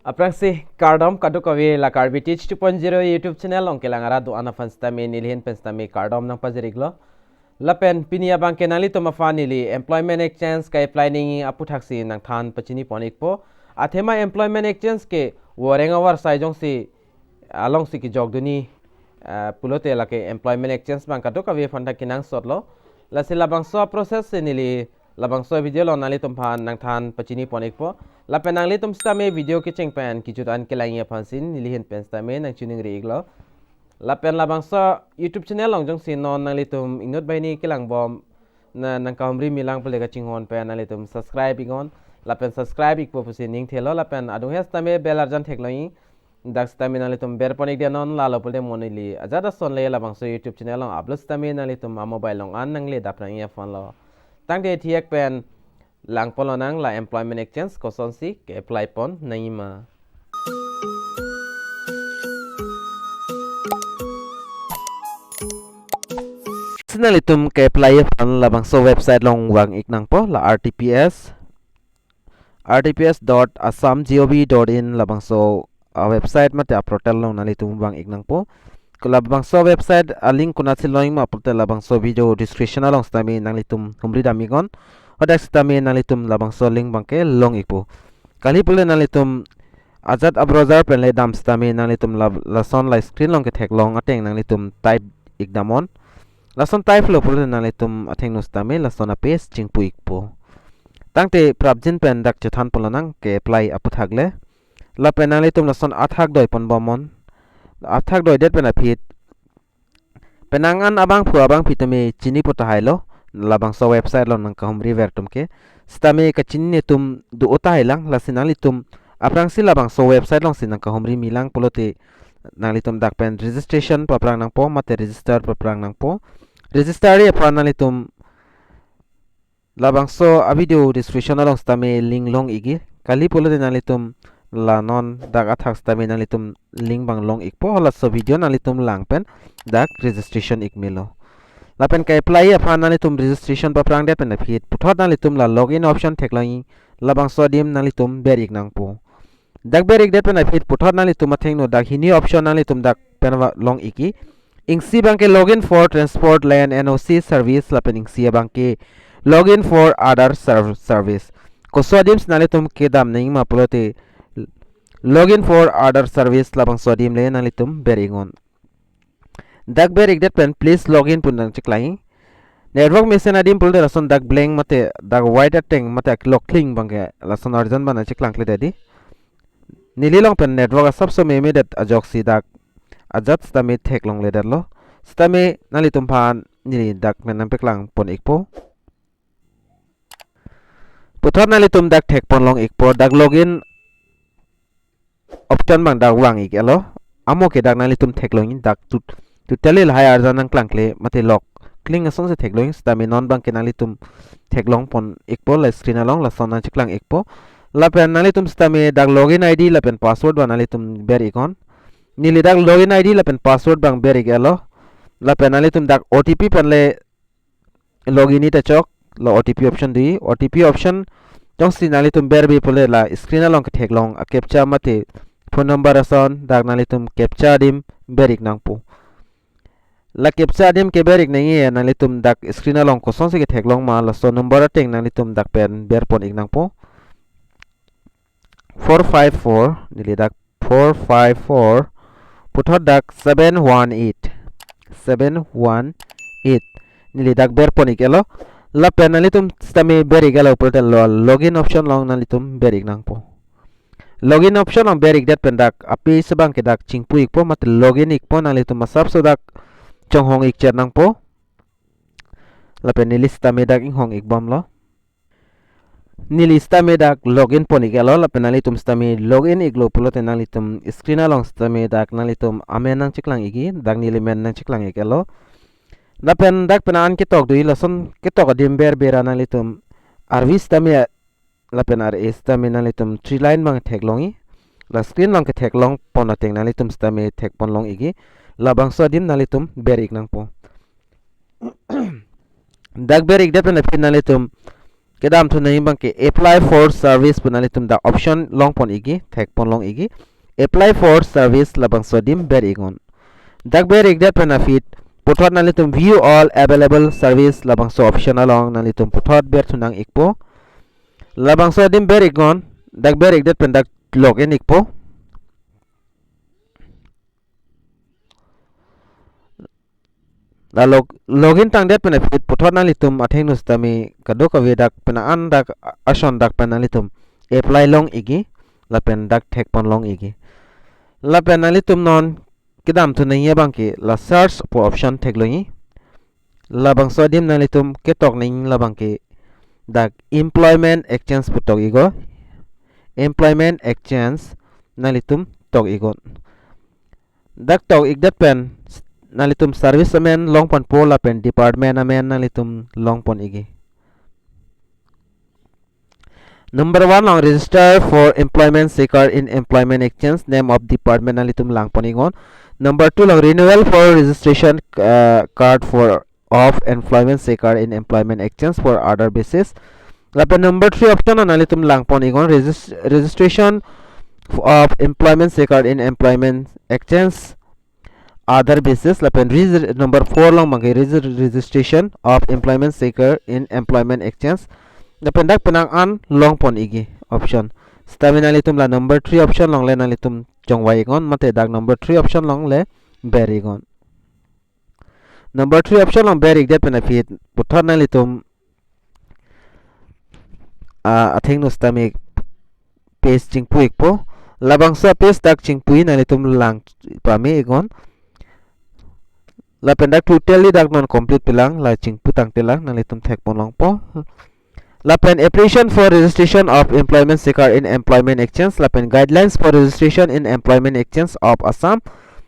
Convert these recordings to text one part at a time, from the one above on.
Aprangsi KARDOM kadukawi la Karbitich 2.0 YouTube channel ong kelangara do ana fanstami nilihin penstami KARDOM nang paziriglo lapen pinia bangke nali to mafanili employment exchange ka apply ningi aputhaksi nang than pachini ponikpo athema employment exchange ke warenga war saijong si along si ki jogduni pulote la ke employment exchange bang kadukawi fanda kinang sotlo la sila bangso process nili labangso video lo nali tumphan nang than pachini ponikpo la penangli tum stame video ki chengpan ki jutan kelangya phansin nilihin pen stame nang chuning riglo la pen labangso YouTube channel long jong sin non nang litum ingot baini kelang bom na nang kamri milang pelega chingon pen nang litum subscribe ingon la pen subscribe ik popusin ning thelo la pen adu hes stame belarjan thekloi dak stame nang litum ber ponik dia non la lo pole monili ajada son le labangso YouTube channel long upload stame nang litum mobile long an nang le dapnang ya phone lo tang de thiek pen lang polonang la employment exchange kosonsi ke apply pon naima sinalitum ke apply pon la bangso website long wang iknang po la rtps.assam.gov.in la bangso website mate aprotel long nalitum wang iknang po kula bangso website a link kuna siloing ma aprotel la bangso video description long stami nalitum humri damigon odak stami nalitum labang soling bangke long ipo kali pule nalitum azat browser penle dam stami nalitum lason la screen long ke thek long ateng nalitum type igdamon lason type lo pule nalitum ateng no stami lason a paste chingpu ikpo tangte prabjin pen dak chethan polonang ke apply aputhagle la penalitum lason athak doi pon bomon athak doi det pen apit penangan abang phu abang pitame chini pota hailo labang so website lo nang kahum river tum ke stame ka chinne tum du ota hilang la sinali tum aprang si labang so website long sinang kahum ri milang polote nali tum dak pen registration paprang nang po mate register paprang nang po register ri apran nali tum labang so a video description long stame link long igi kali polote nali tum la non dak athak stame nali tum link bang long ikpo hola so video nali tum lang pen dak registration ikmelo lapen ka apply aphan nali tum registration paprang de pen phit puthot nali tum la login option theklai labang sodim nali tum berik nang po dak berik de pen phit puthot nali tum atheng no dak hini option nali tum dak pen long iki ingsi bangke login for transport land NOC service lapen ingsi bangke login for other service ko sodim nali tum ke dam ning ma plote login for other service labang sodim le nali tum beringon dak berik det pen please login pun nang chiklai network mesen adim pulde rason dak blank mate dak white ateng mate lock cling bangke rason arjan bana chiklang kle dedi nili long pen network sab so me det ajok si dak ajat stame thek long le der lo stame nali tum phan nili dak men nam peklang pon ikpo puthot nali tum dak thek pon long ikpo dak login option bang dak wang ik elo amo ke dak nali tum thek long dak tut tu telil hai arjan nang klangkle mate lock cling asong se theklong stami non bang kenali tum theklong pon ekpo la screen along la sona chiklang ekpo la pen nali tum stami dak login id la pen password banali tum ber ikon nili dak login id la pen password bang ber igelo la pen nali tum dak otp pen le login ita chok la otp option di otp option jong si nali tum ber bi pole la screen along ke theklong a captcha mate phone number ason dak nali tum captcha dim berik nang pu la captcha dim ke berik nei nang litum dak screen along ko son se ke theklong ma la so number ateng nang litum dak pen ber pon ignang po 454 nili dak 454 puthot dak 718 nili dak ber pon ikelo la pen nang litum stame berik galo portal login option long nang litum berik nang po login option long berik det pen dak api sebang ke dak chingpu ikpo mat login ikpo nang litum masap so dak chong hong ik chat nang po lapen nilista medak ing hong ik bom lo nilista medak login pon ik lo lapen nalitum stami login ik lo pulo ten nalitum screen along stami dak nalitum amen nang chiklang igi dak nilimen nang chiklang ik lo lapen dak penan ke tok dui lason ke tok adim ber bera nalitum arvis stami lapen ar stami nalitum 3 line bang theklongi la screen long ke theklong pon ateng nalitum stami thek pon long igi labang sodim nalitum berik nang po dak berik det pen nalitum kedam thu nai bang ke apply for service punali tum da option long pon igi thek pon long igi apply for service labang sodim ber igon dak ber igdat penafit puthot nali tum view all available service labang so option along nali tum puthot ber thunang ikpo labang sodim ber igon dak ber igdat pen dak login ikpo la login tang det pena fit puthot na litum atheng nus tami kado ka vedak pena an dak ason dak pena litum apply long igi la pen dak thek pon long igi la pen na litum non kidam tu nai bang ki la search po option thek longi la bang so dim na litum ke tok ning la bang ki dak employment exchange putok igo employment exchange na litum tok igon dak tok igdat pen nalitum service amen long pon po la pen department amen nalitum long pon igi number 1 long register for employment seeker in employment exchange name of department nalitum lang pon igon number 2 long renewal for registration card for of employment seeker in employment exchange for other basis la pen number 3 option nalitum lang pon igon registration of employment seeker in employment exchange other basis lapen number 4 long mangai registration of employment seeker in employment exchange lapen dak penang an long pon igi option stamina litum la number 3 option long le na litum chongwai gon mate dak number 3 option long le beri gon number 3 option long beri det benefit puthon na litum atheng no stami page chingpui po labangsa page dak chingpui na litum lang pami gon la pendak totally dak non complete pilang la ching putang telang nang litum thek ponlong po la pen application for registration of employment seeker in employment exchange la pen guidelines for registration in employment exchange of Assam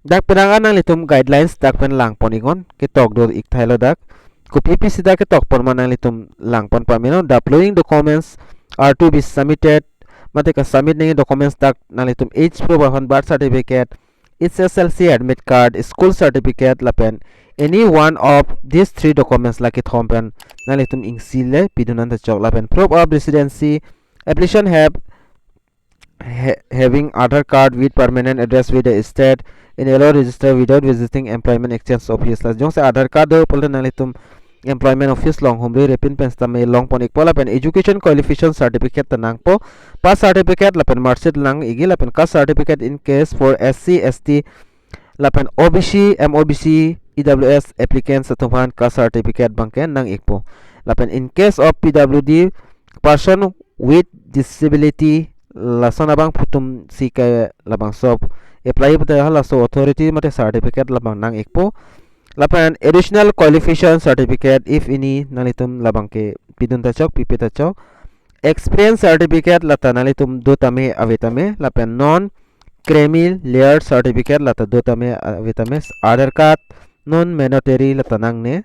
dak penang nang litum guidelines dak pen lang ponigon ke tok do ik thailo dak ku ppc dak ke tok pon manang litum lang pon pamino the following documents are to be submitted mate ka submit ning documents dak nang litum age proof of birth certificate SSLC admit card, school certificate lapen any one of these 3 documents like it hompen nalitum ingsile pidunan ta chok lapen proof of residency application having Aadhaar card with permanent address with the state in yellow register without visiting employment exchange office la jong se Aadhaar card do pol nalitum employment office long humri repin pensta me long pon ikpo lapen education qualification certificate tanang po pass certificate lapen marksheet lang igi lapen caste certificate in case for SC ST lapen OBC MOBC EWS applicants athuman caste certificate bangken nang ikpo lapen in case of PWD person with disability lason abang putum sika labang sop apply pata hala so authority mate certificate labang nang ikpo lapan additional qualification certificate if any nalitum labang ke pidun tachok pipi tachok experience certificate lata nalitum do tame avetame lapan non creamy layer certificate lata do tame avetame Aadhaar card non mandatory lata nang ne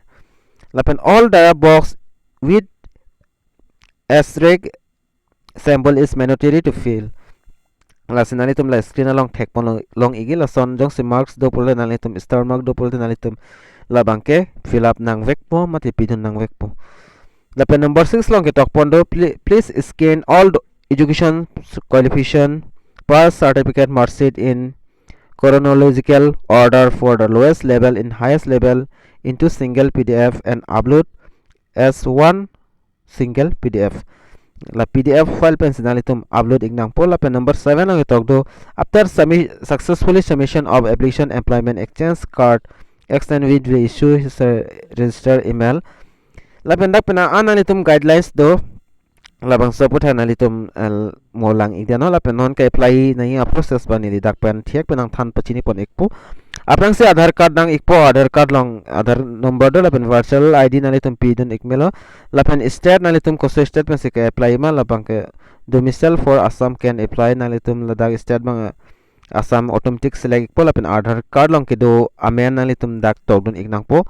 lapan all the box with asterisk symbol is mandatory to fill la sinalitum la screen along thek pon long igi la son jong si marks do pole nalitum star mark do pole nalitum la bangke fill up nang vekpo mati pidun nang vekpo la pen number 6 long ke tok pon do please scan all education qualification pass certificate marksheet in chronological order for the lowest level in highest level into single PDF and upload as one single PDF la PDF file pen sinalitum upload ignang po la pen number 7 ang itok do after successfully submission of application employment exchange card extend with the issue register email la pen dak pena analitum guidelines do labang saput analitum molang igdano la pen non ka apply nai process banili dak pen thiak penang than pachini pon ekpo aprang se Aadhaar card nang ikpo Aadhaar card long Aadhaar number do lapen virtual ID nalitum pidun ikmelo lapen state nalitum koso state pen se ka apply ma lapang ke domicile for Assam can apply nalitum ladak state bang Assam automatic select ikpo lapen Aadhaar card long ke do amen nalitum dak togdun iknang po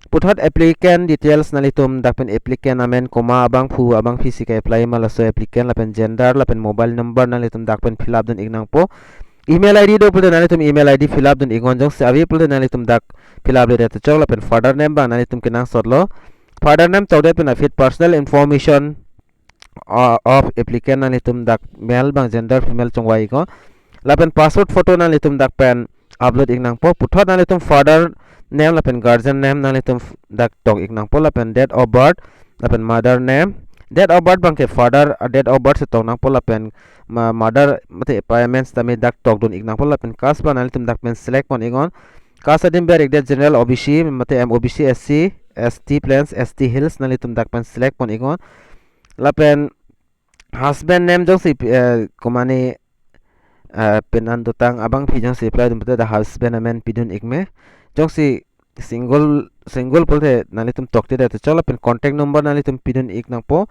puthot applicant details nalitum dak pen applicant amen koma abang phu abang phi se ka apply ma la so applicant lapen gender lapen mobile number nalitum dak pen fill up dun iknang po email ID do pulde nalitum email ID fill up dun igon jong se avi pulde nalitum dak fill up le ta chok lapen father name bang nalitum kinang sotlo father name chawdet pen fit personal information of applicant nang litum dak male bang gender female chongwai ko lapen passport photo nang litum dak pen upload ik nang po puthot nang litum father name lapen guardian name nang litum dak tong ik nang po lapen date of birth lapen mother name date of birth bang ke father date of birth se tong nang po lapen mother mate payments tami dak tong dun ik nang po lapen caste ba nang litum dak pen select pon igon caste adim ber ik general OBC mate MOBC SC ST plans ST hills nang litum dak pen select pon igon lapen husband name jong si komani penan dotang abang pi jong si apply dum da husband amen pidun ikme jong si single polte nali tum tokte da to chola pen contact number nali tum pidun ik nang po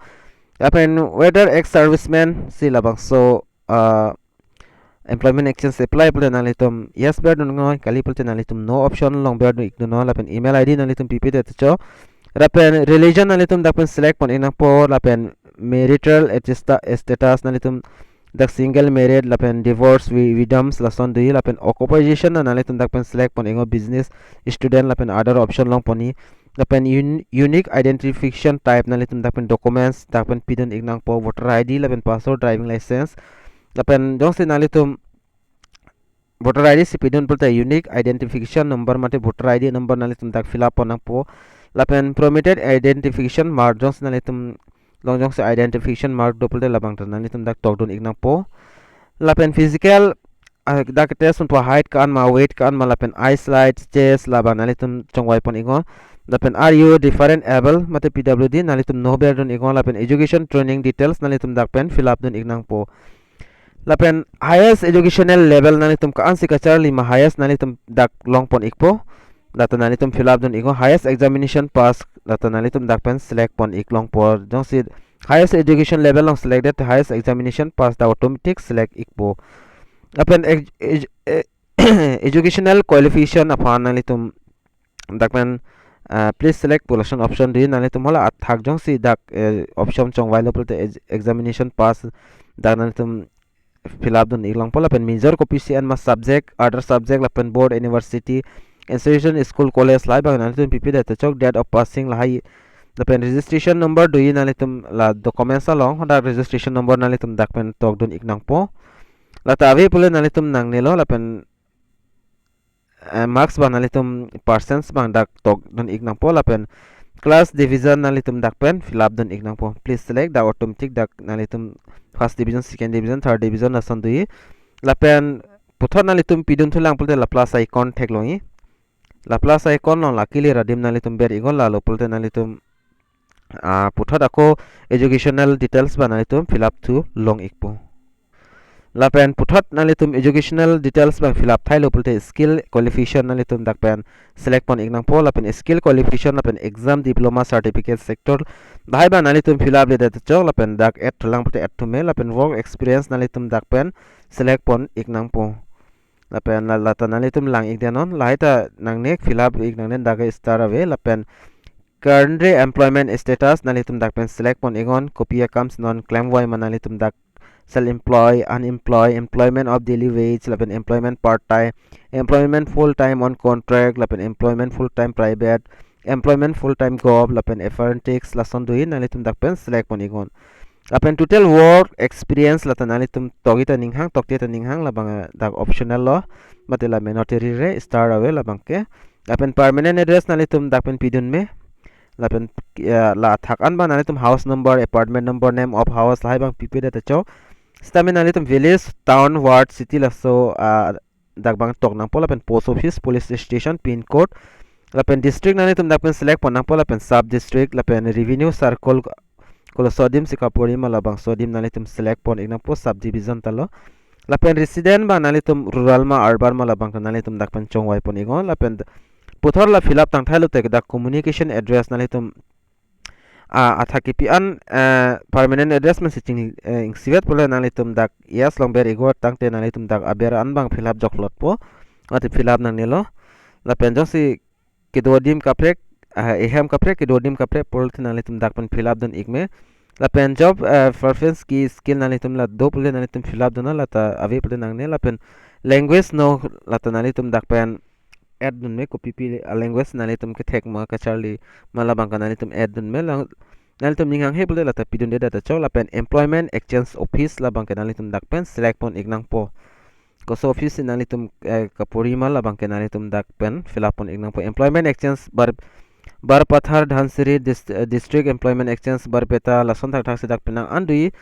lapen whether ex serviceman si labang so employment exchange apply polte nali tum yes ber dun ngoi kali polte nali tum no option long ber dun ik no lapen email id nali tum pp da to cho lapen religion nali tum da pen select pon inang po lapen marital status nali tum dak single married lapen divorce widows lason dui lapen occupation na nali tum dak pen select pon ingo business student lapen other option long poni lapen unique identification type nali tum dak pen documents dak pen pidun ignang po voter id lapen passport driving license lapen jong se nali tum voter id si pidun polte unique identification number mate voter id number nali tum dak fill up pon po lapen permitted identification mark jong se nali tum longjong se identification mark dopul de labang tan nali tum dak tok don ignang po lapen physical dak test un po height kan ma weight kan ma lapen eye slide chest laban nali tum chongwai pon ingo lapen are you different able mate pwd nali tum no ber don ingo lapen education training details nali tum dak pen fill up don ignang po lapen highest educational level nali tum ka ansi ka charli ma highest nali tum dak long pon ikpo data nali tum fill up don igo highest examination pass data nali tum dak pen select pon ik long por jong si highest education level long selected highest examination pass da automatic select ikpo apen educational qualification aphan nali tum dak pen please select population option di nali tum hola athak jong si dak option chong wai lopolte examination pass dak nali tum fill up don ik long pol apen major ko PCN ma subject other subject lapen board university institution school college lai bang nali tum pp da chok date of passing lai lapen registration number do yi nali tum la documents along hoda registration number nali tum dak pen tok don ik nang po la ta ave pule nali tum nang nelo lapen marks bang nali tum percents bang dak tok don ik nang po lapen class division nali tum dak pen fill up don ik nang po please select da automatic dak nali tum first division second division third division na son dui lapen puthot nali tum pidun thulang pulte la plus icon thek longi la plus icon long la kili radim nali tum ber igon la lo pulte nali tum puthot ako educational details ba nali tum fill up to long ikpo lapen puthot nali tum educational details bang fill up thailo pulte skill qualification nali tum dak pen select pon ignang po lapen skill qualification lapen exam diploma certificate sector bhai ba nali tum fill up le dat chok lapen dak add thulang pulte add to me lapen work experience nali tum dak pen select pon ignang po lapen la ta nali tum lang ik denon laita nang nek fill up ignang nen dak star away lapen current employment status nali tum dak pen select pon igon copy comes non claim why manali tum dak self-employed, unemployed, employment of daily wage, lapen employment part-time, employment full-time on contract, lapen employment full-time private, employment full-time job, lapen apprentice, lason duin nalitum dakpen select pon igon. Lapen total work experience latan nalitum togita ninghang, tokita ninghang labang dak optional lo, matila menotary re star away labang ke. Lapen permanent address nalitum dakpen pidun me. Lapen la thakan ba nalitum house number, apartment number, name of house lai bang pp data chow. Stamin nalitum village, town, ward, city laso dagbang tok nang po lapen post office, police station, pin code. Lapen district nalitum dakpen select pon nang po lapen sub district, lapen revenue circle kolo sodim sikapuri malabang sodim nalitum select pon ignang po subdivision talo. Lapen resident ba nalitum rural ma urban malabang nalitum dakpen chongwai pon igon lapen puthor la fill up tang thailu tek dak communication address nalitum athaki pian permanent address man siting sivet pole nalitum dak yes long ber igor tang te nalitum dak aber an bang fill up joklot po ati fill up nang nilo la penjong si kidodim kaprek ehem kaprek kidodim kaprek pol nalitum dak pen fill up don igme la pen job preference ki skill nalitum la do pole nalitum fill up don la ta ave pole nang ne la pen language no la ta nalitum dak pen add dun me copy pi language nalitum ke thek ma ka charli mala bang ka nalitum add dun me nalitum ninghang he pulte lata pidun de data chok lapen employment exchange office labang ke nalitum dakpen select pon ignang po koso office nalitum kapurima labang ke nalitum dakpen fill up pon ignang po employment exchange bar pathar dhansiri district employment exchange bar peta lason thak thak sedak penang andui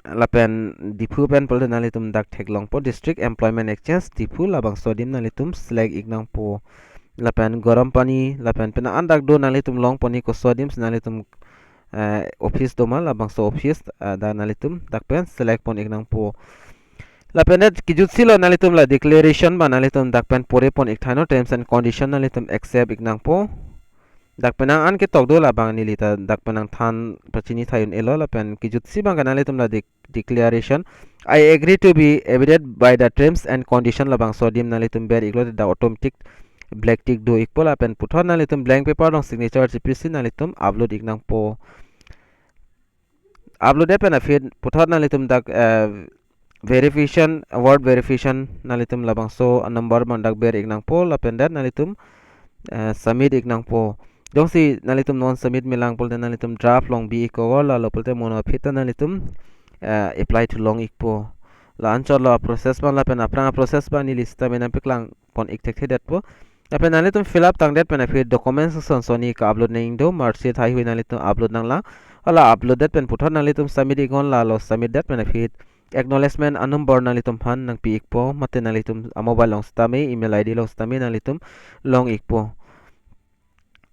lapen dipu pen pulte nalitum dak theklong po district employment exchange dipu labang sodim nalitum select ignang po lapen goram pani lapen pena andak do nalitum long pani ko sodim nalitum office doma labang so office da nalitum dakpen select pon ignang po lapen net kijut silo nalitum la declaration ba nalitum dakpen pore pon ikthano terms and condition nalitum accept ignang po dakpenang an ke tokdo labang nilita dakpenang than pachini thayun elo lapen kijut si bang nalitum la declaration I agree to be evident by the terms and condition labang sodim nalitum ber iglo da automatic black tick do ikpola pen puthon nalitum blank paper dong signature cpc nalitum upload ignang po upload pen afid puthon nalitum dak verification word verification nalitum labang so number mandak ber ignang po lapen dat nalitum submit ignang po dong si nalitum non submit milang polte nalitum draft long bi ko la lo polte mono phita nalitum apply to long ikpo la anchor la process ban la pen aprang process ban ni lista men piklang pon ik tek det po apen nalitum fill up tang det pen afid documents son soni ka upload ning do marksheet thai hui nalitum upload nang la ala upload det pen puthon nalitum submit igon la lo submit det pen afid acknowledgement number nalitum han nang pi ikpo mate nalitum mobile long stami email id long stami nalitum long ikpo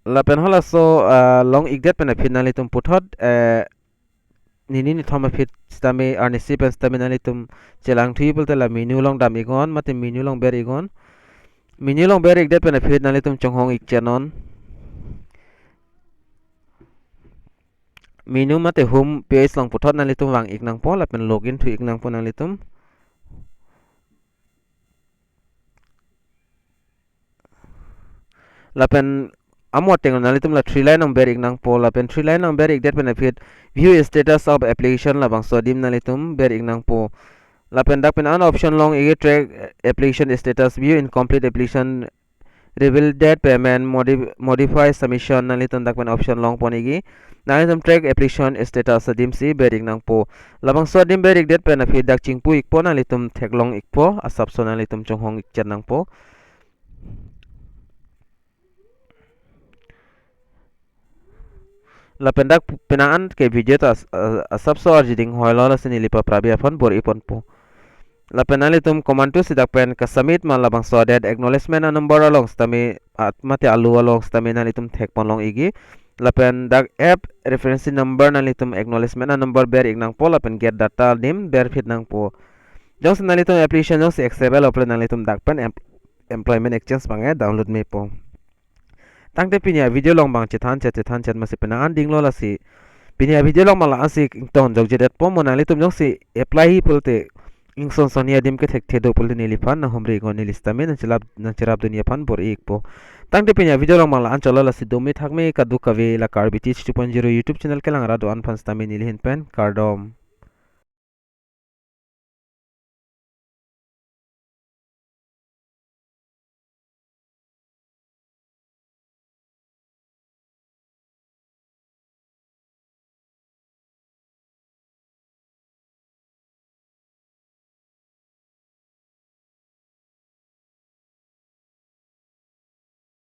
lapen hola so long igdet pen afid nalitum puthot nini thoma fit stami arnisi pen stami nalitum chelang thui pulte la menu long dam igon mate menu long ber igon menu long ber igdet pen afid nalitum chonghong ik chanon menu mate home page long puthot nalitum wang iknang po lapen login thu iknang po nalitum lapen amot teng nalitum la 3 line ng ber ignang po lapen 3 line ng ber igdet benefit view status of application labang sodim nalitum ber ignang po lapen dak pen an option long igi track application status view incomplete application reveal date payment modify submission nalitum dak pen option long pon igi nalitum track application status dim si ber ignang po labang sodim ber igdet benefit dak chingpu ikpo nalitum theklong ikpo asap so nalitum chonghong ikchanang po lapendak penaan ke video tas asap so arjiding hoilo la sini lipa prabi afon bor ipon po lapenali tum command to sidak pen ka submit man labang so that acknowledgement number along stami atmate alu along stami nali tum thek pon long igi lapen dak app reference number nali tum acknowledgement number ber ignang po lapen get data name ber fit nang po jong nali tum application jong si accessible oplen nali tum dak pen employment exchange bange download me po tangte pinya video long bang chethan chet masih pena anding lo la si pinya video long mala asik ton jog jedet po monali tum jong si apply hi pulte ing son sonia dim ke thek thedo pulte nili fan na homri go nili stame na chirap dunia fan bor ik po tangte pinya video long mala ancholo la si domi thakme ka du kave la karbiti 2.0 youtube channel ke lang ra do an fan stame nili hin pen kardom